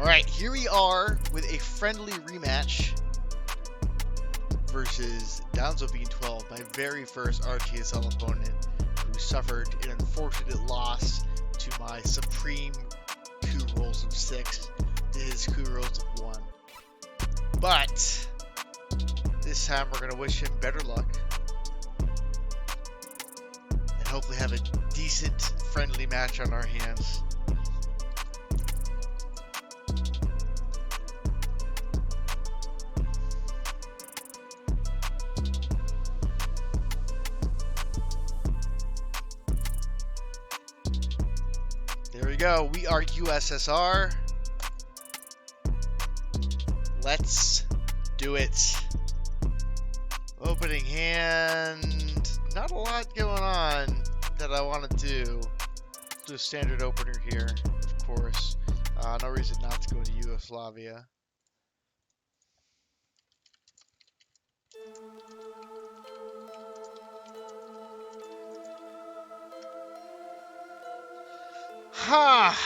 Alright, here we are with a friendly rematch versus Donzobean 12, my very first RTSL opponent, who suffered an unfortunate loss to my supreme coup rolls of 6 to his coup rolls of 1. But this time we're going to wish him better luck and hopefully have a decent friendly match on our hands. There we go. We are USSR. Let's do it. Opening hand. Not a lot going on that I want to do. Do a standard opener here, of course. No reason not to go to Yugoslavia. Ha!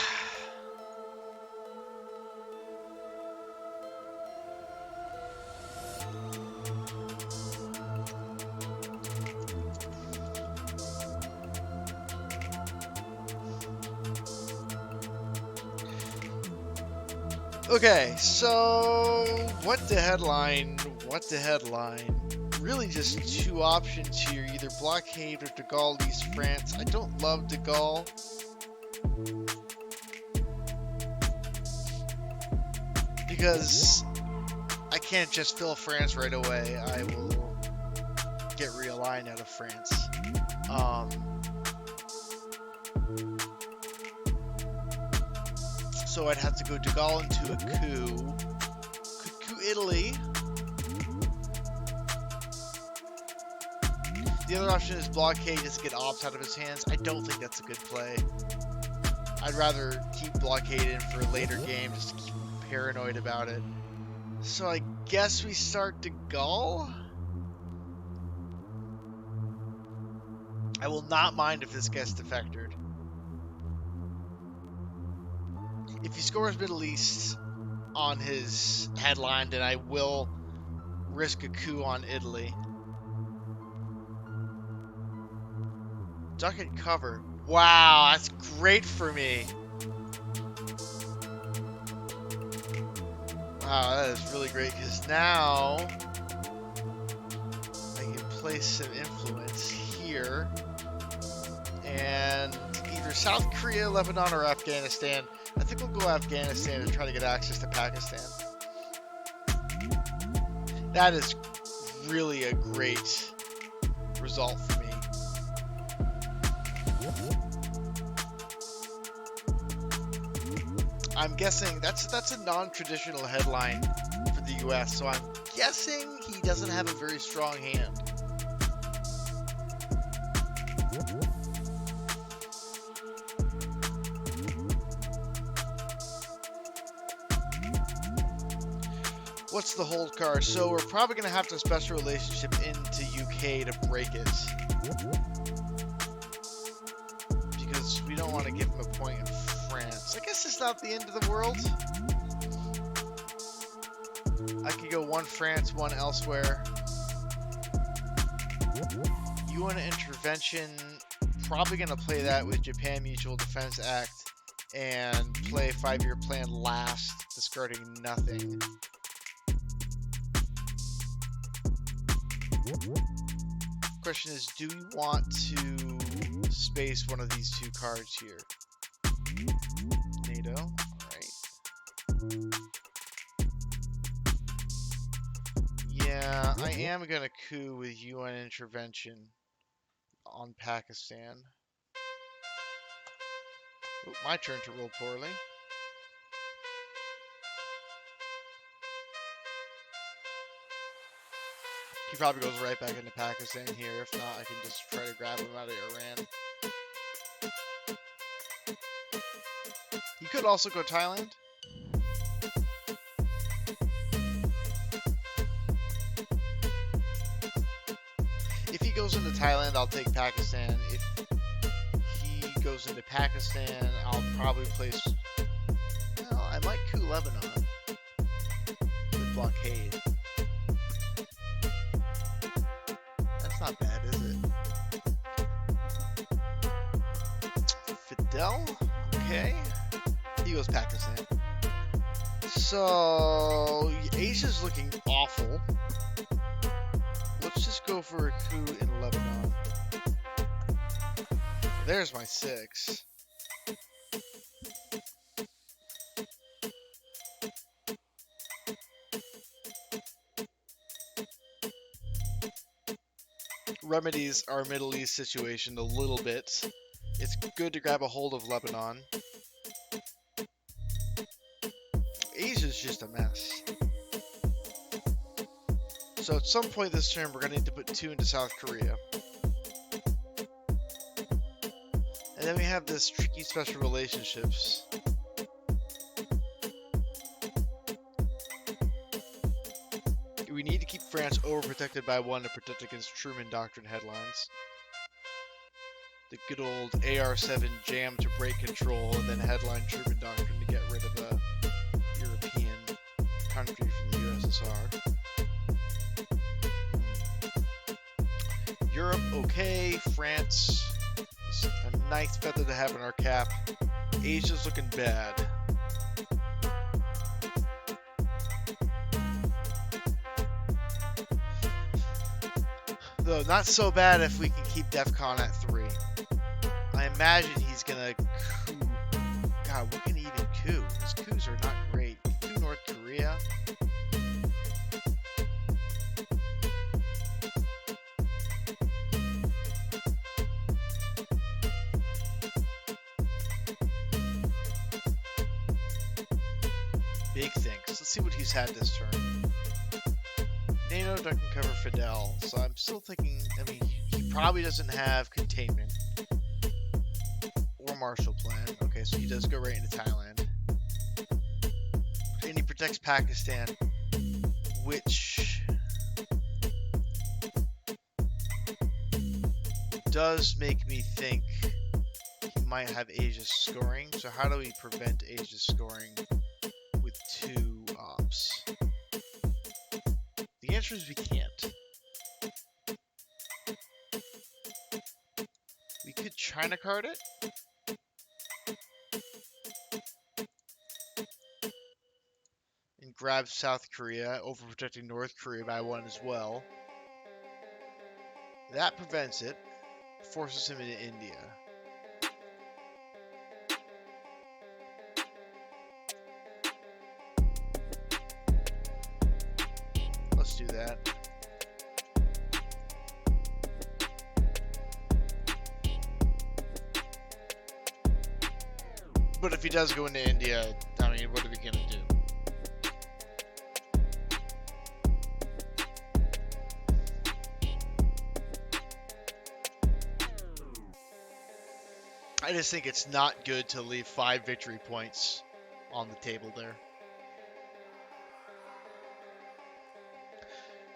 Okay, so what the headline? Really just two options here, either blockade or de Gaulle leaves France. I don't love de Gaulle. Because I can't just fill France right away. I will get realigned out of France. So I'd have to go de Gaulle into a coup. Could coup Italy. The other option is blockade, just get ops out of his hands. I don't think that's a good play. I'd rather keep blockade in for a later game, just to keep paranoid about it. So I guess we start de Gaulle. I will not mind if this gets defected. If he scores Middle East on his headline, then I will risk a coup on Italy. Duck and cover. Wow, that's great for me. Wow, that is really great, because now I can place some influence here. And either South Korea, Lebanon, or Afghanistan. I think we'll go Afghanistan and try to get access to Pakistan. That is really a great result for me. I'm guessing that's a non-traditional headline for the US, so I'm guessing he doesn't have a very strong hand. What's the hold card? So we're probably going to have to special relationship into UK to break it. Because we don't want to give him a point in France. I guess it's not the end of the world. I could go one France, one elsewhere. UN intervention. Probably going to play that with Japan Mutual Defense Act. And play a 5-year plan last, discarding nothing. Question is, do we want to space one of these two cards here? NATO, alright. Yeah, I am gonna coup with UN intervention on Pakistan. Oh, my turn to roll poorly. He probably goes right back into Pakistan here. If not, I can just try to grab him out of Iran. He could also go Thailand. If he goes into Thailand, I'll take Pakistan. If he goes into Pakistan, I'll probably place... Well, I might coup Lebanon with blockade. That's not bad, is it? Fidel? Okay. He goes Pakistan. So, Asia's looking awful. Let's just go for a coup in Lebanon. There's my 6. Remedies our Middle East situation a little bit. It's good to grab a hold of Lebanon. Asia's just a mess. So at some point this turn, we're going to need to put 2 into South Korea. And then we have this tricky special relationships. We need to keep France overprotected by 1 to protect against Truman Doctrine headlines. The good old AR-7 jam to break control, and then headline Truman Doctrine to get rid of a European country from the USSR. Europe, okay. France is a nice feather to have in our cap. Asia's looking bad. Though not so bad if we can keep DEFCON at 3. I imagine he's gonna coup. God, what can he even coup? His coups are not great. Coup North Korea. Big things. Let's see what he's had this turn. NATO doesn't cover Fidel, so I'm still thinking, I mean, he probably doesn't have containment or Marshall Plan. Okay, so he does go right into Thailand. And he protects Pakistan, which does make me think he might have Asia scoring. So how do we prevent Asia scoring with 2 ops? The answer is we can't. We could China card it. And grab South Korea, overprotecting North Korea by 1 as well. That prevents it. Forces him into India. Let's do that. But if he does go into India, I mean, what are we going to do? I just think it's not good to leave 5 victory points on the table there.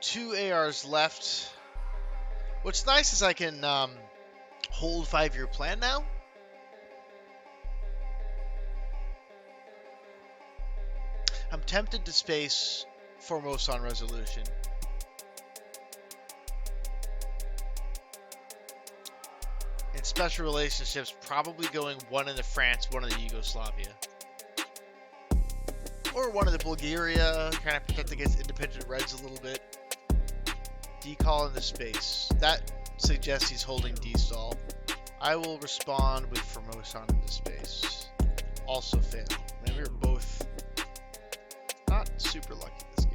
2 ARs left. What's nice is I can hold 5-year plan now. I'm tempted to space Formosan Resolution. And special relationships, probably going 1 into France, 1 into Yugoslavia. Or 1 into Bulgaria, kind of protect against independent Reds a little bit. Decall into space. That suggests he's holding D-stall. I will respond with Formosan into space. Also fail. Man, we were both not super lucky this game.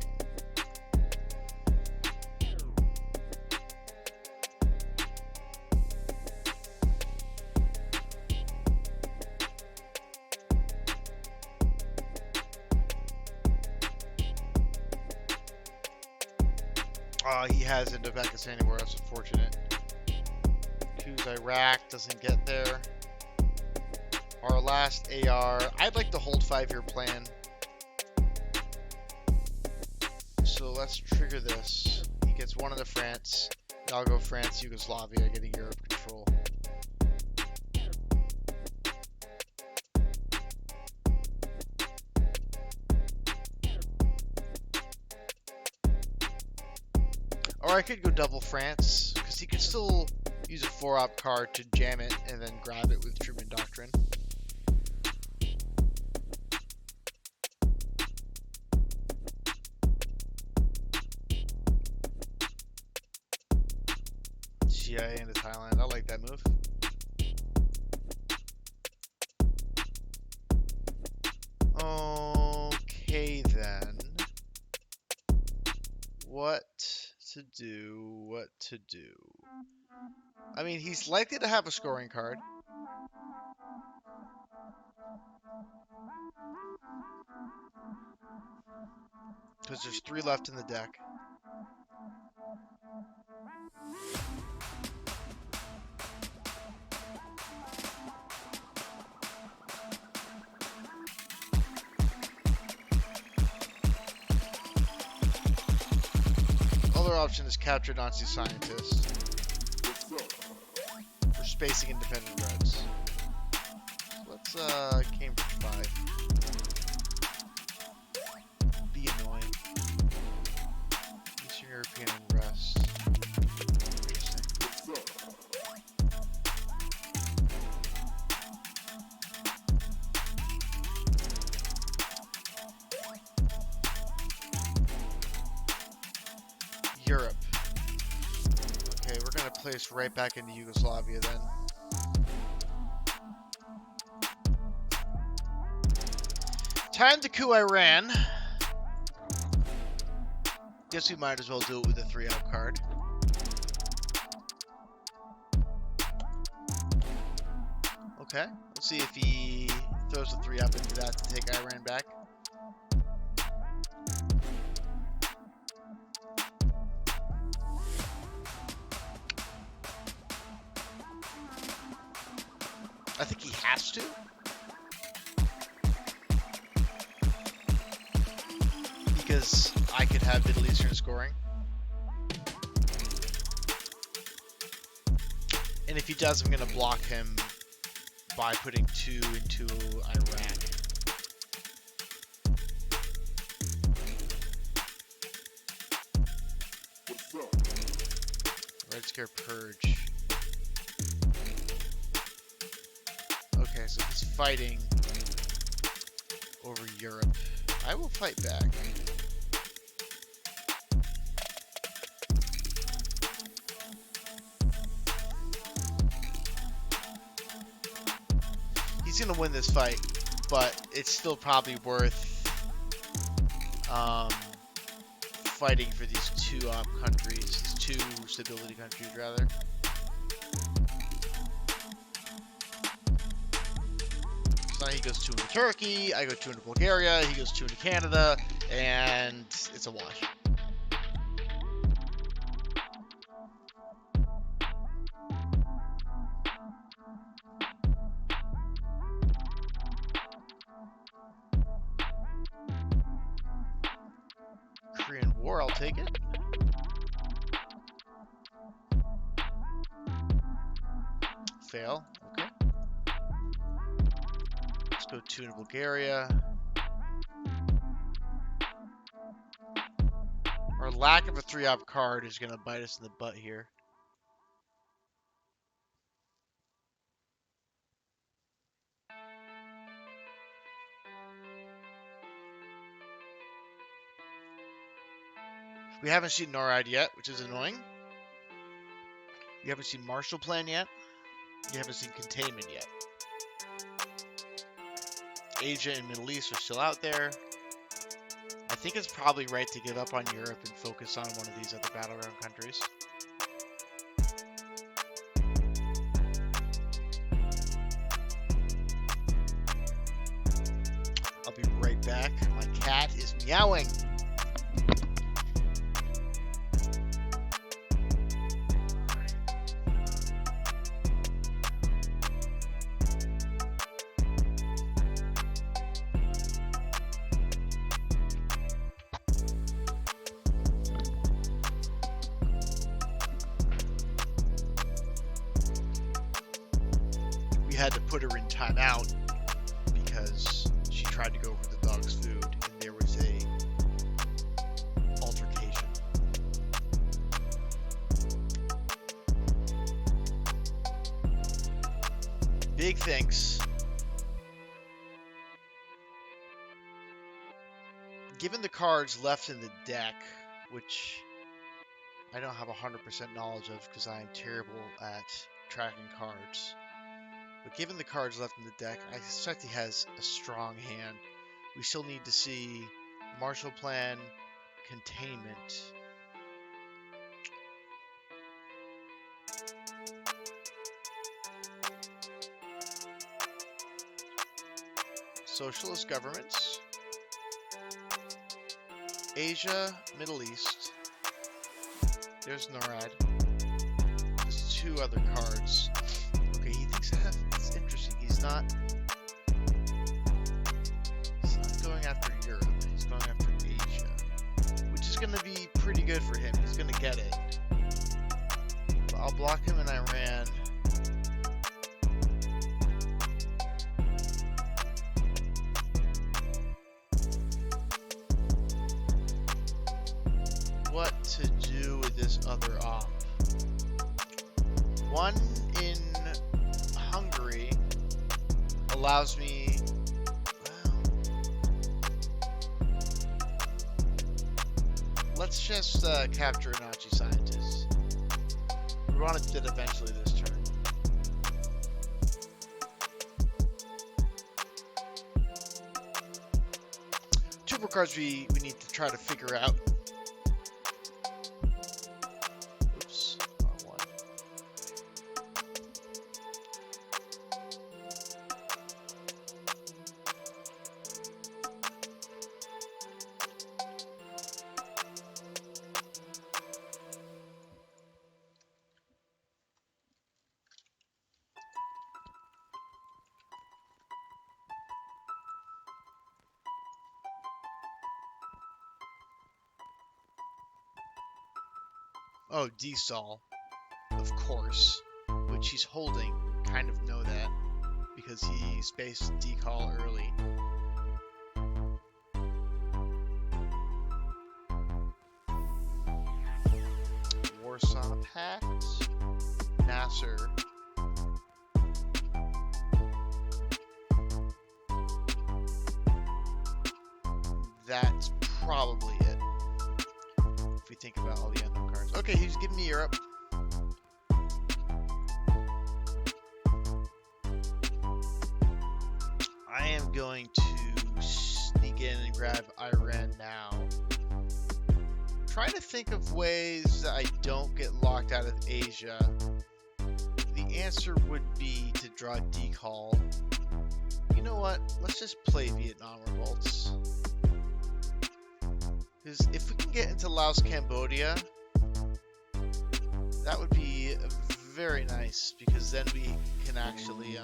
He hasn't to Pakistan anywhere. That's unfortunate. Coups Iraq doesn't get there. Our last AR. I'd like to hold 5-year plan. So let's trigger this. He gets 1 into France. I'll go France, Yugoslavia, getting Europe control. Or I could go double France, because he could still use a 4-op card to jam it and then grab it with Truman Doctrine. CIA into Thailand. I like that move. Okay then. What to do? I mean, he's likely to have a scoring card. Because there's 3 left in the deck. Other option is capture Nazi scientists. We're spacing independent reds. Let's Cambridge 5. Be annoying. Eastern European unrest. Interesting. Europe. Okay, we're gonna place right back into Yugoslavia then. Time to coup Iran. Guess we might as well do it with a 3-up card. Okay, let's see if he throws a 3-up into that to take Iran back. I think he has to. Because I could have Middle Eastern scoring. And if he does, I'm going to block him by putting 2 into Iraq. Red Scare Purge. Okay, so he's fighting over Europe. I will fight back. He's gonna win this fight, but it's still probably worth fighting for these 2-op countries, these 2 stability countries rather. So now he goes 2 into Turkey, I go 2 into Bulgaria, he goes 2 into Canada, and it's a wash. Korean War, I'll take it. Fail, okay. Let's go 2 into Bulgaria. Our lack of a 3-op card is going to bite us in the butt here. We haven't seen NORAD yet, which is annoying. We haven't seen Marshall Plan yet. We haven't seen Containment yet. Asia and Middle East are still out there. I think it's probably right to give up on Europe and focus on one of these other battleground countries. I'll be right back. My cat is meowing. Had to put her in timeout because she tried to go for the dog's food and there was a altercation. Big thanks. Given the cards left in the deck, which I don't have 100% knowledge of because I am terrible at tracking cards, but given the cards left in the deck, I suspect he has a strong hand. We still need to see Marshall Plan, Containment. Socialist governments. Asia, Middle East. There's NORAD. There's 2 other cards. Okay, he thinks that's interesting. He's not going after Europe. He's going after Asia, which is going to be pretty good for him. He's going to get it. But I'll block him in Iran. What to do with this other op? One in Hungary allows me, well, let's just capture a Nazi scientist. We want to do it eventually this turn. Two more cards we need to try to figure out. Oh, D-Sol, of course, which he's holding. Kind of know that because he spaced D-Call early. Warsaw Pact, Nasser. That's probably it. If we think about all the unknown cards. Okay, he's giving me Europe. I am going to sneak in and grab Iran now. Trying to think of ways that I don't get locked out of Asia. The answer would be to draw D-Call. You know what? Let's just play Vietnam Revolts. Because if we can get into Laos, Cambodia, that would be very nice, because then we can actually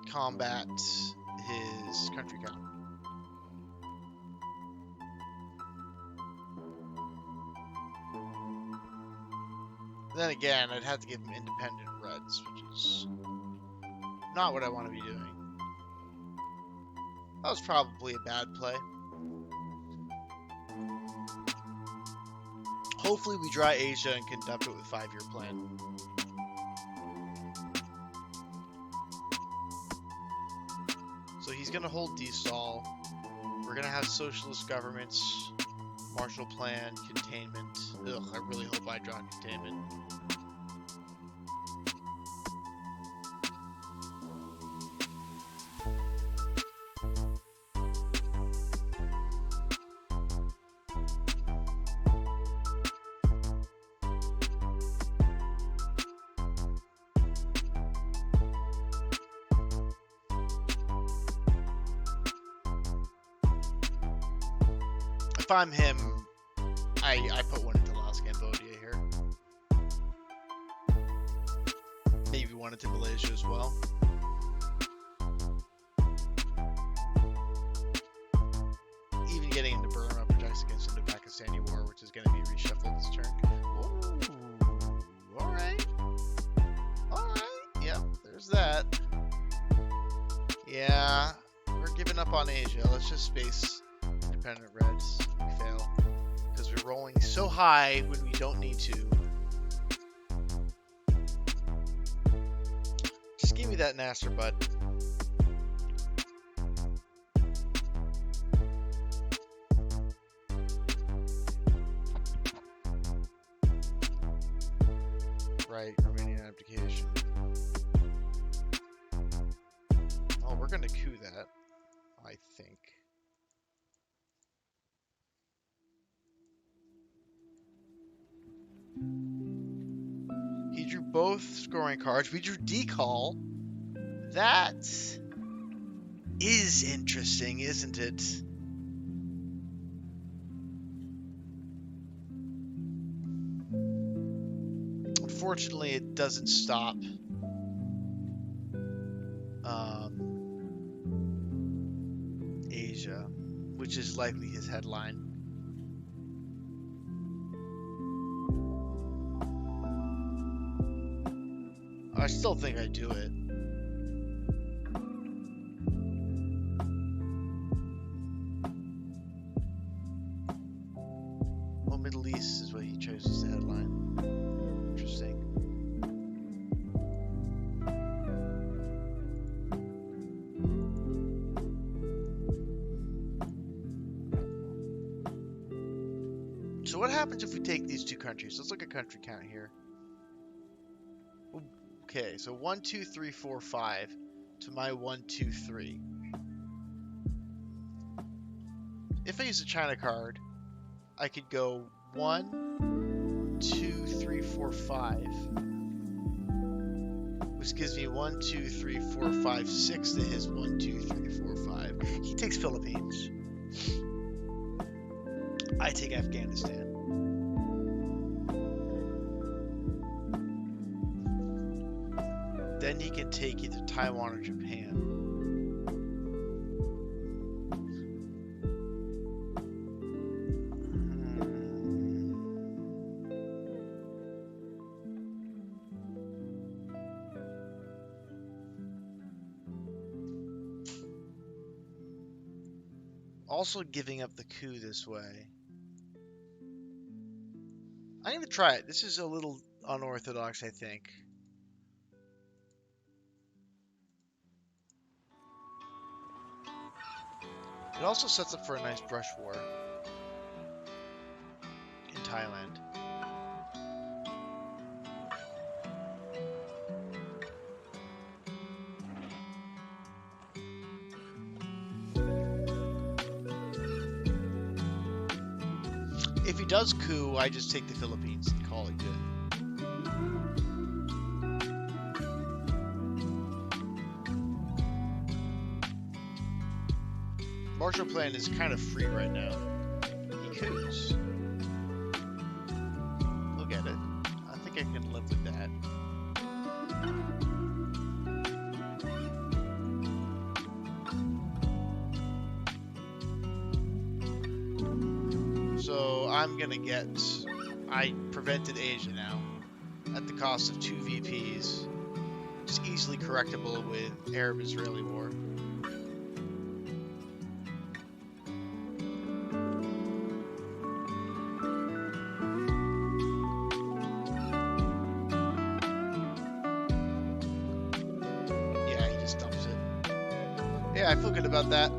combat his country count. Then again, I'd have to give him independent Reds, which is not what I want to be doing. That was probably a bad play. Hopefully we draw Asia and can dump it with 5-year plan. So he's going to hold D-Sol. We're going to have socialist governments, Marshall Plan, Containment. Ugh, I really hope I draw Containment. If I'm him, I put one into Laos, Cambodia here. Maybe one into Malaysia as well. Even getting into Burma protects against the Pakistani war, which is going to be reshuffled this turn. Ooh, alright. Alright, yep, there's that. Yeah, we're giving up on Asia. Let's just space independent Reds. We fail. Because we're rolling so high when we don't need to. me that Nasser, bud. Right, Romanian abdication. Oh, we're gonna coup that, I think. He drew both scoring cards. We drew decall. That is interesting, isn't it? Unfortunately, it doesn't stop Asia, which is likely his headline. I still think I do it. Well, Middle East is what he chose as the headline. Interesting. So what happens if we take these two countries? Let's look at country count here. Okay, so 1, 2, 3, 4, 5 to my 1, 2, 3. If I use a China card, I could go 1, 2, 3, 4, 5. Which gives me 1, 2, 3, 4, 5, 6 to his 1, 2, 3, 4, 5. He takes Philippines. I take Afghanistan. Then he can take either Taiwan or Japan. Also giving up the coup this way. I'm going to try it. This is a little unorthodox, I think. It also sets up for a nice brush war in Thailand. If he does coup, I just take the Philippines and call it good. Marshall Plan is kind of free right now. He coups. We'll get it. I think I can live with that. So I'm gonna get... I prevented Asia now. At the cost of 2 VPs. Just easily correctable with Arab-Israeli war. Yeah, I feel good about that.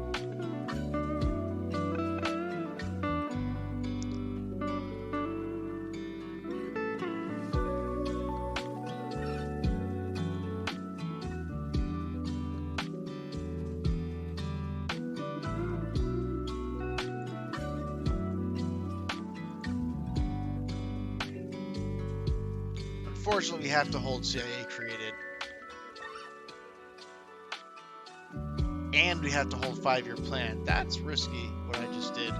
Unfortunately, we have to hold CIA created. And we have to hold 5-year plan. That's risky, what I just did.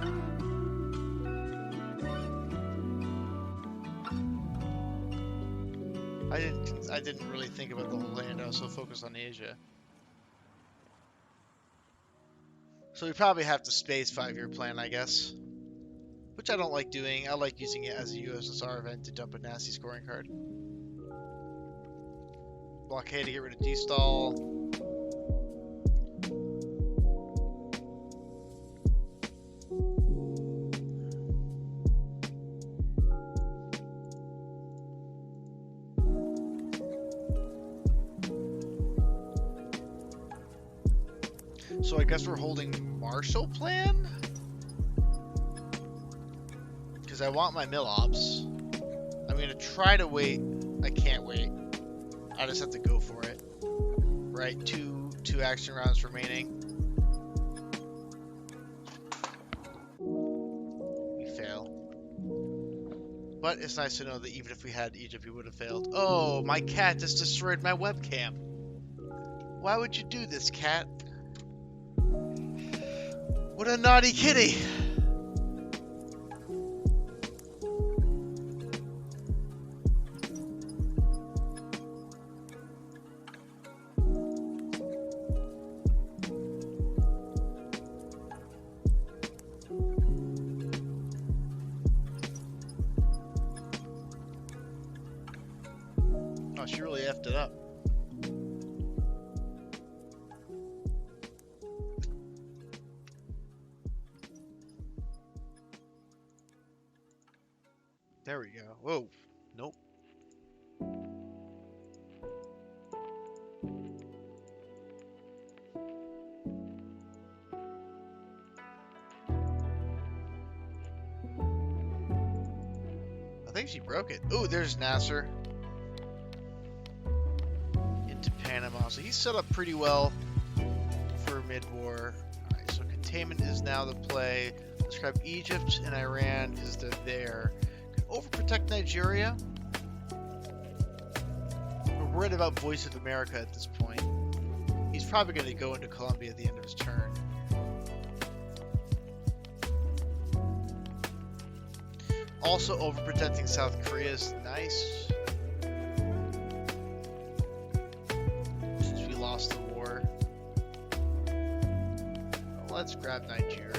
I didn't really think about the whole land. I was so focused on Asia. So we probably have to space 5-year plan, I guess. Which I don't like doing. I like using it as a USSR event to dump a nasty scoring card. Blockade to get rid of D-stall. So I guess we're holding Marshall Plan? Because I want my mill ops. I'm going to try to wait. I can't wait. I just have to go for it. Right, two action rounds remaining. We fail. But it's nice to know that even if we had Egypt, we would have failed. Oh, my cat just destroyed my webcam. Why would you do this, cat? What a naughty kitty! Oh, she really effed it up. There we go. Whoa. Nope. I think she broke it. Ooh, there's Nasser. Into Panama. So he's set up pretty well for mid-war. Alright, so containment is now the play. Let's grab Egypt and Iran because they're there. Can overprotect Nigeria. We're worried about Voice of America at this point. He's probably going to go into Colombia at the end of his turn. Also overprotecting South Korea is nice. Since we lost the war. Let's grab Nigeria.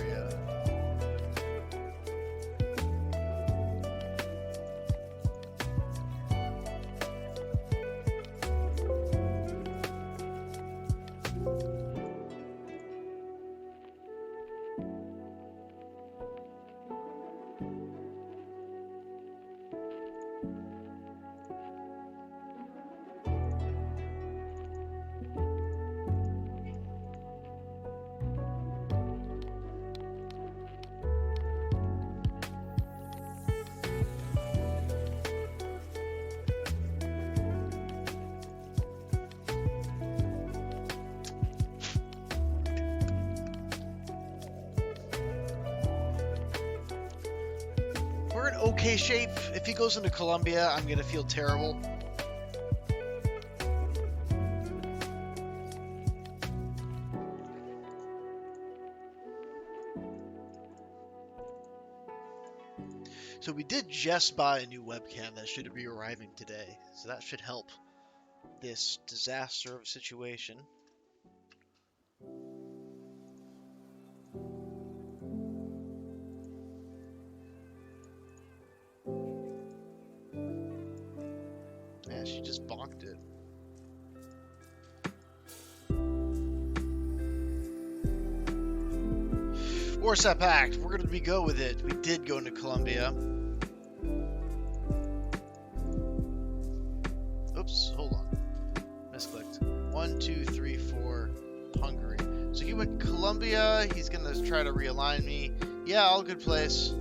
We're in okay shape. If he goes into Colombia, I'm going to feel terrible. So we did just buy a new webcam that should be arriving today. So that should help this disaster of a situation. Yeah, she just bonked it. Warsaw Pact, we're gonna go with it. We did go into Colombia. Oops, hold on. Misclicked. 1, 2, 3, 4, Hungary. So he went Colombia, he's gonna try to realign me. Yeah, all good place.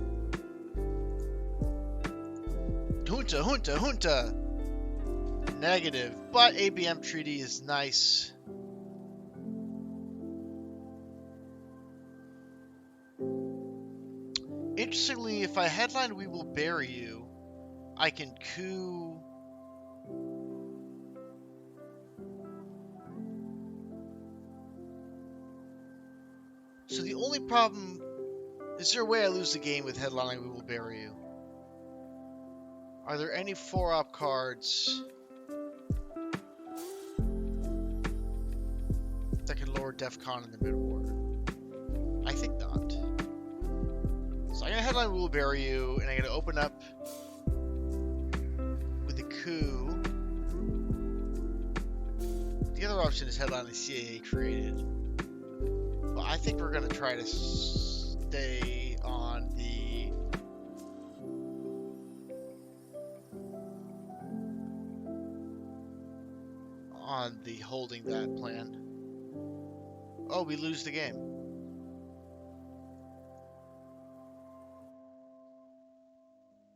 Junta, junta, junta! Negative, but ABM treaty is nice. Interestingly, if I headline We Will Bury You, I can coup. So the only problem, is there a way I lose the game with headlining We Will Bury You? Are there any 4-op cards that can lower DEFCON in the mid-war? I think not. So I'm going to headline We Will Bury You, and I'm going to open up with a coup. The other option is headline the CAA created. But I think we're going to try to stay on the holding that plan. Oh, we lose the game.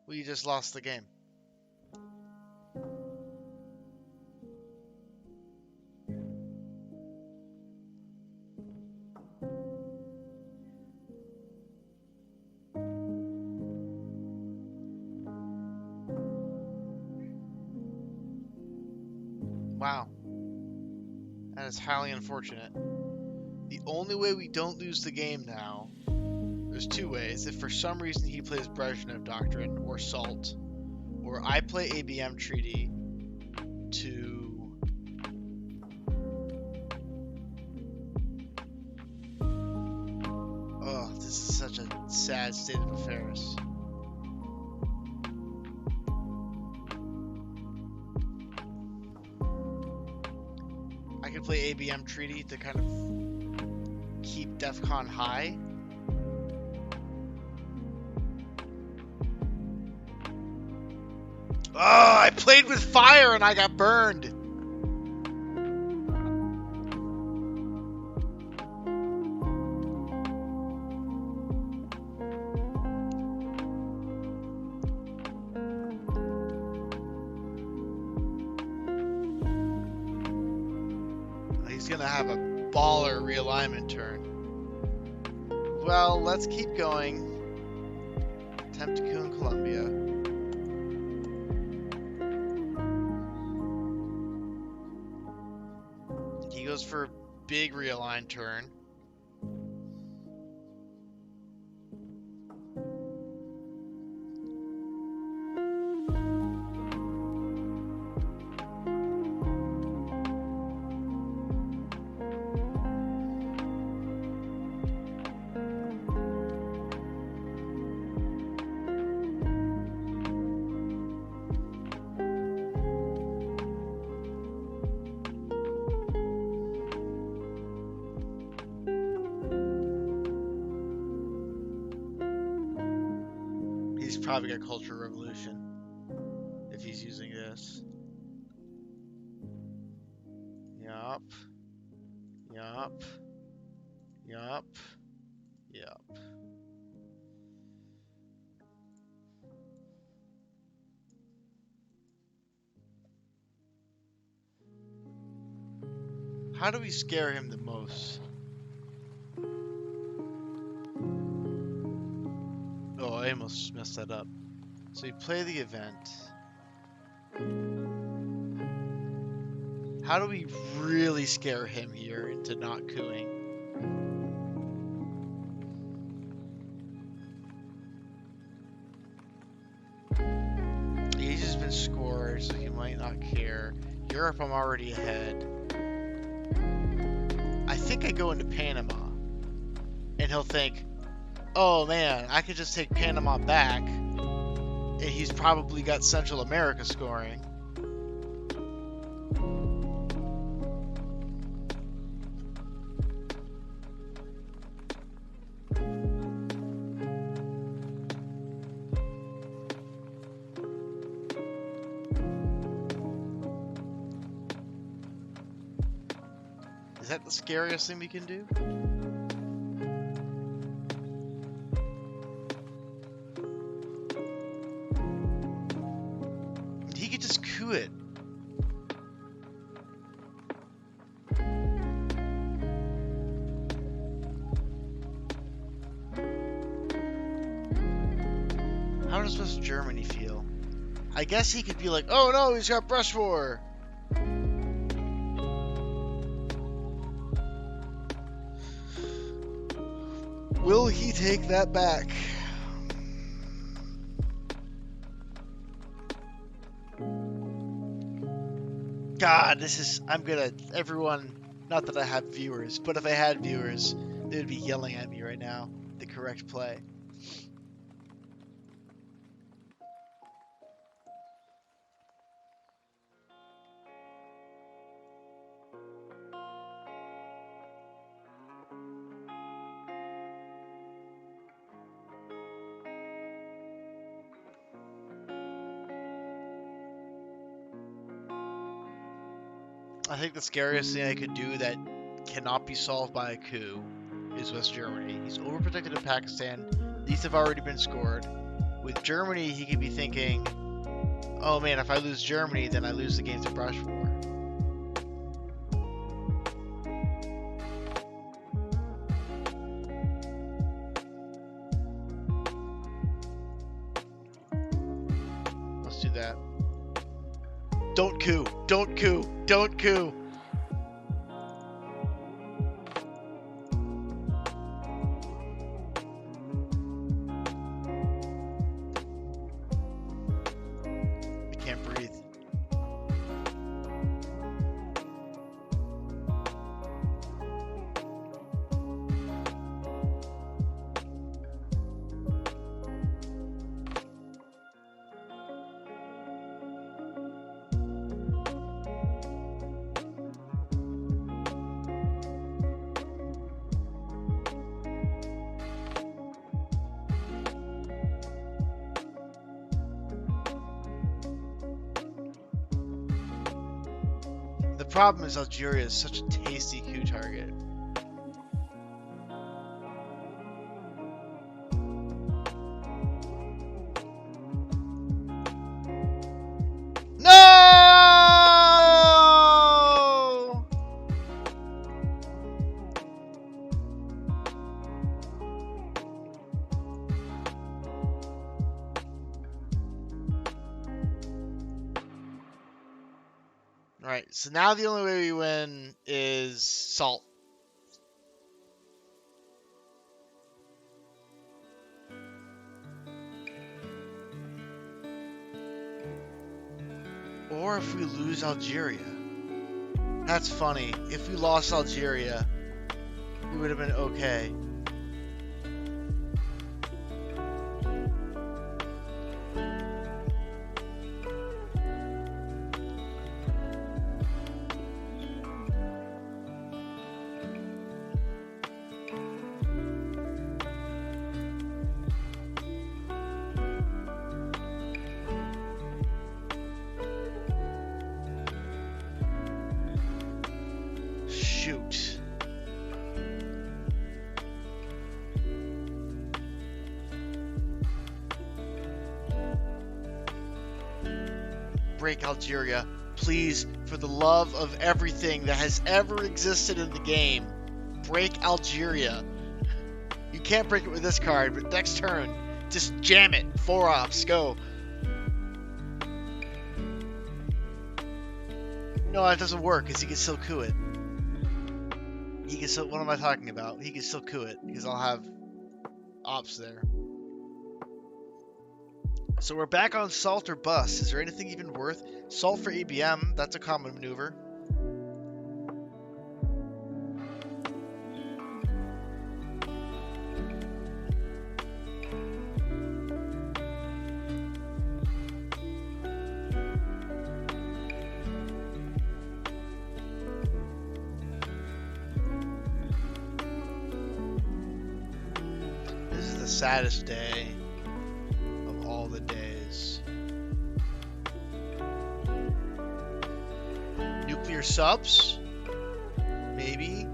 We just lost the game. Wow. That is highly unfortunate. The only way we don't lose the game now, there's two ways. If for some reason he plays Brezhnev Doctrine or Salt, or I play ABM Treaty to... Oh, this is such a sad state of affairs. I could play ABM Treaty to kind of keep DEFCON high. Oh, I played with fire and I got burned. He's gonna have a baller realignment turn. Well, let's keep going. Attempt to coup in Colombia. He goes for a big realign turn. He's probably got Cultural Revolution if he's using this. Yup. Yup. Yup. Yup. How do we scare him the most? Oh, I almost messed that up. So we play the event. How do we really scare him here into not cooing? He's just been scored, so he might not care. Europe, I'm already ahead. I think I go into Panama. And he'll think, oh man, I could just take Panama back. And he's probably got Central America scoring. Is that the scariest thing we can do? He could just coup it. How does West Germany feel? I guess he could be like, oh no, he's got brush war. Will he take that back? God, everyone, not that I have viewers, but if I had viewers, they would be yelling at me right now. The correct play. I think the scariest thing I could do that cannot be solved by a coup is West Germany. He's overprotected in Pakistan. These have already been scored. With Germany, he could be thinking, oh man, if I lose Germany, then I lose the game to Brush War. Let's do that. Don't coup! Don't coup! Don't coup! I can't breathe. The problem is Algeria is such a tasty coup target. No! Alright, so now the only way we win is salt. Or if we lose Algeria. That's funny. If we lost Algeria, we would have been okay. Shoot. Break Algeria. Please, for the love of everything that has ever existed in the game, break Algeria. You can't break it with this card, but next turn, just jam it. 4 ops, go. No, that doesn't work, because he can still coup it. He can still, what am I talking about? He can still coup it, because I'll have ops there. So we're back on salt or bust. Is there anything even worth? Salt for ABM, that's a common maneuver. This is the saddest day of all the days. Nuclear subs? Maybe.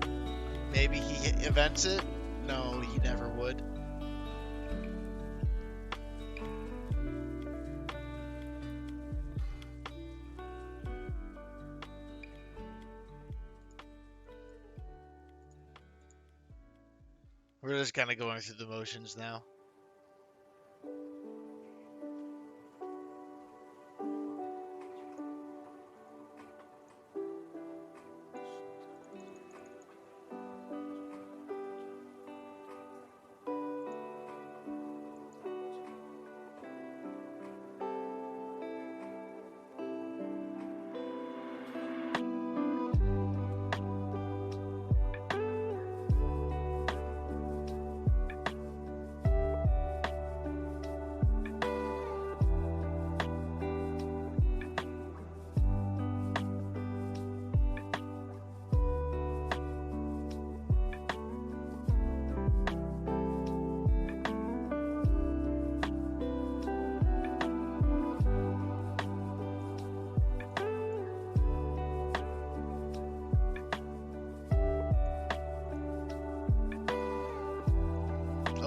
Maybe he events it? No, he never would. We're just kind of going through the motions now.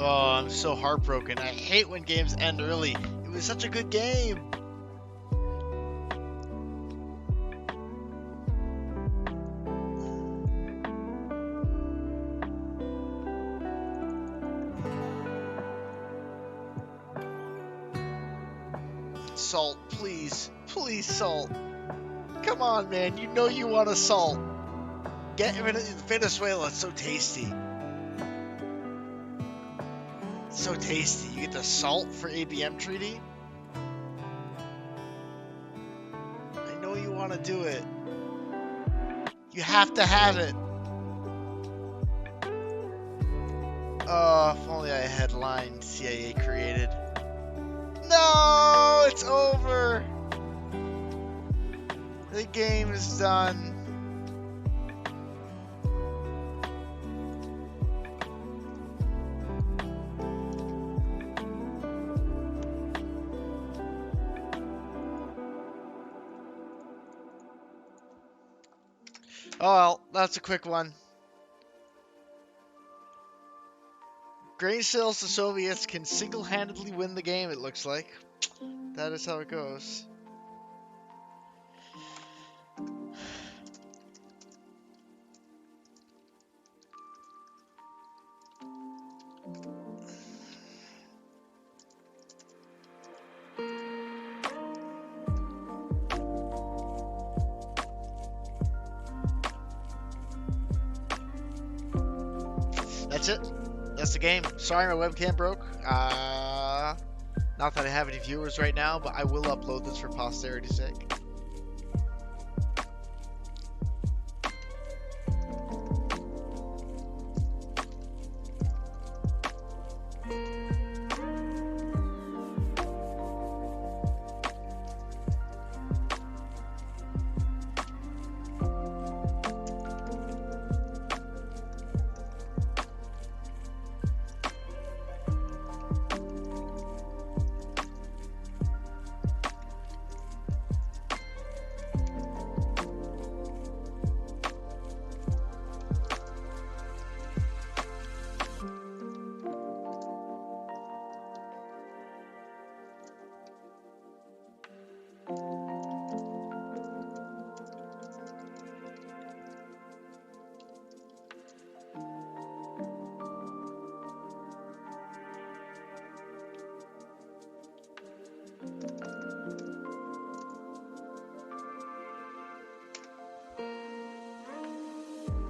Oh, I'm so heartbroken. I hate when games end early. It was such a good game. Salt, please. Please, Salt. Come on, man. You know you want a Salt. Get Venezuela. It's so tasty. It's so tasty. You get the Salt for ABM treaty. I know you want to do it. You have to have it. Oh, if only I had line CIA created. No, it's over. The game is done. Oh well, that's a quick one. Grain sales to Soviets can single-handedly win the game, it looks like. That is how it goes. That's it. That's the game. Sorry my webcam broke. Not that I have any viewers right now, but I will upload this for posterity's sake.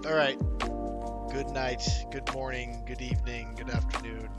All right. Good night, good morning, good evening, good afternoon.